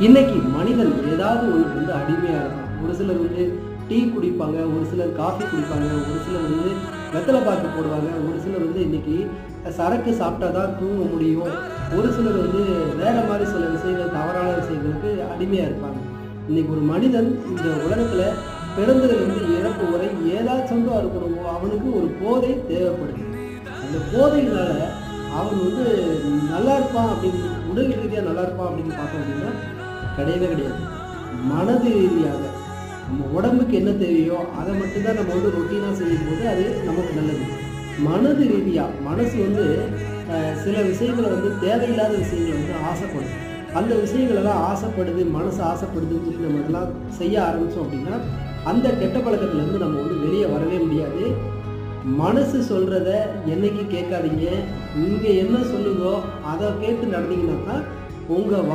இன்னைக்கு மனிதன் ஏதாவது ஒன்று வந்து அடிமையாக இருக்கான். ஒரு சிலர் வந்து டீ குடிப்பாங்க, ஒரு சிலர் காஃபி குடிப்பாங்க, ஒரு சிலர் வந்து வெத்தலை பாக்கு போடுவாங்க, ஒரு சிலர் வந்து இன்னைக்கு சரக்கு சாப்பிட்டா தான் தூங்க முடியும், ஒரு சிலர் வந்து வேற மாதிரி சில விஷயங்கள் தவறான விஷயங்களுக்கு அடிமையாக இருப்பாங்க. இன்னைக்கு ஒரு மனிதன் இந்த உலகத்தில் பிறந்ததுலேருந்து இறப்பு வரை ஏதாச்சும் இருக்கணுமோ அவனுக்கு ஒரு போதை தேவைப்படுது. அந்த போதையினால அவன் வந்து நல்லா இருப்பான் அப்படின்னு, உடல் ரீதியாக நல்லா இருப்பான் அப்படின்னு பார்த்தோம் அப்படின்னா கிடையவே கிடையாது. மனது ரீதியாக நம்ம உடம்புக்கு என்ன தேவையோ அதை மட்டும்தான் நம்ம வந்து ரொட்டீனாக செய்யும்போது அது நமக்கு நல்லது. மனது ரீதியாக மனசு வந்து சில விஷயங்களை வந்து தேவையில்லாத விஷயங்களை வந்து ஆசைப்படும். அந்த விஷயங்களெல்லாம் ஆசைப்படுது, மனசு ஆசைப்படுதுன்னு சொல்லி நம்ம இதெல்லாம் செய்ய ஆரம்பித்தோம் அப்படின்னா அந்த கெட்ட பழக்கத்துலேருந்து நம்ம வந்து வெளியே வரவே முடியாது. மனசு சொல்கிறத என்னைக்கு கேட்காதீங்க. இங்கே என்ன சொல்லுதோ அதை கேட்டு நடந்தீங்கன்னா தான் உங்கள்